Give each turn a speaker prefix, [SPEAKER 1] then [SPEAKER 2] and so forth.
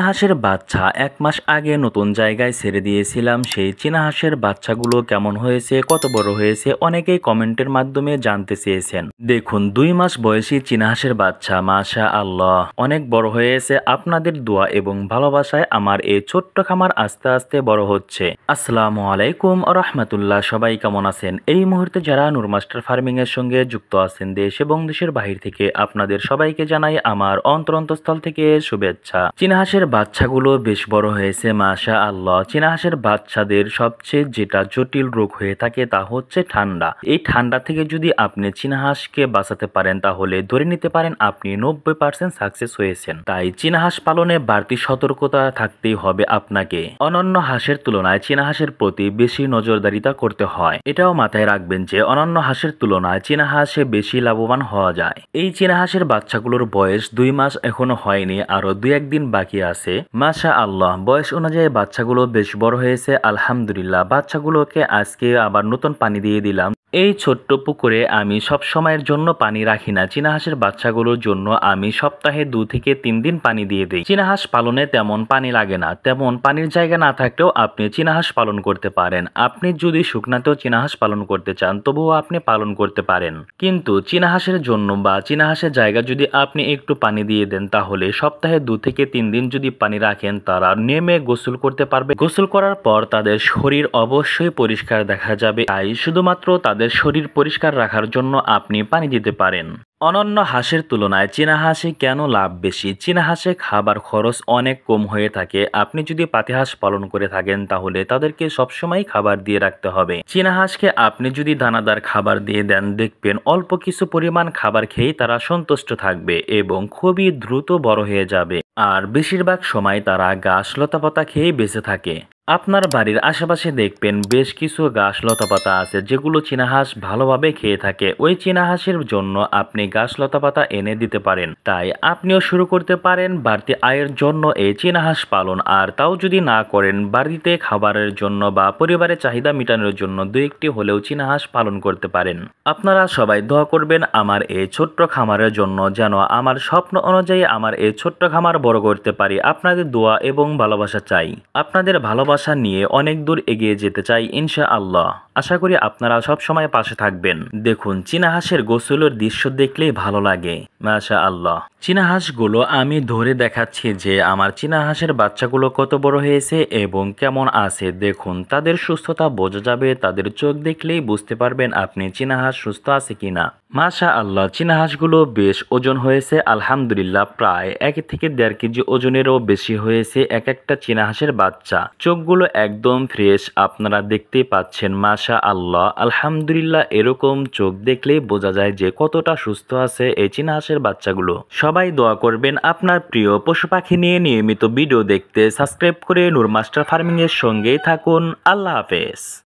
[SPEAKER 1] হাঁসের বাচ্চা ১ মাস আগে নতুন জায়গায় ছেড়ে দিয়েছিলাম। সেই চীনা হাঁসের বাচ্চাগুলো কেমন হয়েছে, কত বড় হয়েছে অনেকেই কমেন্টের মাধ্যমে জানতে চেয়েছেন। দেখুন ২ মাস বয়সী চীনা হাঁসের বাচ্চা মাশাআল্লাহ অনেক বড় হয়েছে। আপনাদের দোয়া এবং ভালোবাসায় আমার এই ছোট্ট খামার আস্তে আস্তে বড় হচ্ছে। আসসালামু আলাইকুম ওয়া রাহমাতুল্লাহ। সবাই কেমন আছেন? এই মুহূর্তে যারা নূর মাস্টার ফার্মিং এর সঙ্গে যুক্ত আছেন দেশ এবং দেশের বাহির থেকে, আপনাদের সবাইকে জানাই আমার অন্তরস্থল থেকে শুভেচ্ছা। চীনা হাঁসের বাচ্চাগুলো বেশ বড় হয়েছে মাশাআল্লাহ। চীনা হাঁসের বাচ্চাদের সবচেয়ে যেটা জটিল রোগ হয়ে থাকে তা হচ্ছে ঠান্ডা। এই ঠান্ডা থেকে যদি আপনি চীনা হাঁসকে বাঁচাতে পারেন তাহলে ধরে নিতে পারেন আপনি 90% সাকসেস হয়েছেন। তাই চীনা হাঁস পালনে বাড়তি সতর্কতা থাকতেই হবে আপনাকে। অন্যান্য হাঁসের তুলনায় চীনা হাঁসের প্রতি বেশি নজরদারিতা করতে হয়। এটাও মাথায় রাখবেন যে অন্যান্য হাঁসের তুলনায় চীনা হাঁসে বেশি লাভবান হওয়া যায়। এই চীনা হাঁসের বাচ্চাগুলোর বয়স ২ মাস এখনো হয়নি, আরো ২-১ দিন বাকি আছে। মাশাআল্লাহ বয়স অনুযায়ী বাচ্চাগুলো বেশ বড় হয়েছে আলহামদুলিল্লাহ। বাচ্চাগুলোকে আজকে আবার নতুন পানি দিয়ে দিলাম। এই ছোট্ট পুকুরে আমি সব সময়ের জন্য পানি রাখি না। চীনা হাঁসের বাচ্চাগুলোর জন্য আমি সপ্তাহে ২ থেকে ৩ দিন পানি দিয়ে দিই। চীনা হাঁস পালনে তেমন পানি লাগে না, তেমন পানির জায়গা না থাকলেও আপনি চীনা হাঁস পালন করতে পারেন। আপনি যদি শুকনাতেও চীনা হাঁস পালন করতে চান তবুও আপনি পালন করতে পারেন, কিন্তু চীনা হাঁসের জন্য বা চীনা হাঁসের জায়গা যদি আপনি একটু পানি দিয়ে দেন তাহলে সপ্তাহে ২ থেকে ৩ দিন যদি পানি রাখেন তারা নেমে গোসল করতে পারবে। গোসল করার পর তাদের শরীর অবশ্যই পরিষ্কার দেখা যাবে। তাই শুধুমাত্র তাদের শরীর পরিষ্কার রাখার জন্য আপনি পানি দিতে পারেন। অন্যান্য হাঁসের তুলনায় চীনা হাঁসে কেন লাভ বেশি? চীনা হাঁসে খাবার খরচ অনেক কম হয়ে থাকে। আপনি যদি পাতি হাঁস পালন করে থাকেন তাহলে তাদেরকে সবসময় খাবার দিয়ে রাখতে হবে। চীনা হাঁসকে আপনি যদি দানাদার খাবার দিয়ে দেন দেখবেন অল্প কিছু পরিমাণ খাবার খেয়েই তারা সন্তুষ্ট থাকবে এবং খুবই দ্রুত বড় হয়ে যাবে। আর বেশিরভাগ সময় তারা ঘাস লতাপাতা খেয়েই বেঁচে থাকে। আপনার বাড়ির আশেপাশে দেখবেন বেশ কিছু ঘাস লতাপাতা আছে যেগুলো চীনা হাঁস ভালোভাবে খেয়ে থাকে। ওই চীনা হাঁসের জন্য আপনি ঘাস লতাপাতা এনে দিতে পারেন। তাই আপনিও শুরু করতে পারেন বাড়তি আয়ের জন্য এই চীনা হাঁস পালন। আর তাও যদি না করেন, বাড়িতে খাবারের জন্য বা পরিবারের চাহিদা মেটানোর জন্য ২-১টি হলেও চীনা হাঁস পালন করতে পারেন। আপনারা সবাই দোয়া করবেন আমার এই ছোট্ট খামারের জন্য, যেন আমার স্বপ্ন অনুযায়ী আমার এই ছোট্ট খামার বড় করতে পারি। আপনাদের দোয়া এবং ভালোবাসা চাই। আপনাদের ভালোবাসা নিয়ে অনেক দূর এগিয়ে যেতে চাই ইনশাআল্লাহ। আশা করি আপনারা সব সময় পাশে থাকবেন। দেখুন চীনা হাঁসের গোসলের দৃশ্য দেখলেই ভালো লাগে মাশাআল্লাহ। চীনা হাঁসগুলো আমি ধরে দেখাচ্ছি যে আমার চীনা হাঁসের বাচ্চাগুলো কত বড় হয়েছে এবং কেমন আছে। দেখুন তাদের সুস্থতা বোঝা যাবে, তাদের চোখ দেখলেই বুঝতে পারবেন আপনি চীনা হাঁস সুস্থ আছে কিনা। মাশাআল্লাহ চীনা হাঁসগুলো বেশ ওজন হয়েছে আলহামদুলিল্লাহ, প্রায় ১ থেকে ১.৫ কেজি ওজনেরও বেশি হয়েছে এক একটা চীনা হাঁসের বাচ্চা। চোখগুলো একদম ফ্রেশ, আপনারা দেখতেই পাচ্ছেন মাশাআল্লাহ। আলহামদুলিল্লাহ এরকম চোখ দেখলেই বোঝা যায় যে কতটা সুস্থ আছে এই চীনা হাঁসের বাচ্চাগুলো। সবাই দোয়া করবেন আপনার প্রিয় পশু পাখি নিয়ে নিয়মিত ভিডিও দেখতে। সাবস্ক্রাইব করে নূর মাস্টার ফার্মিং এর সঙ্গেই থাকুন। আল্লাহ হাফেজ।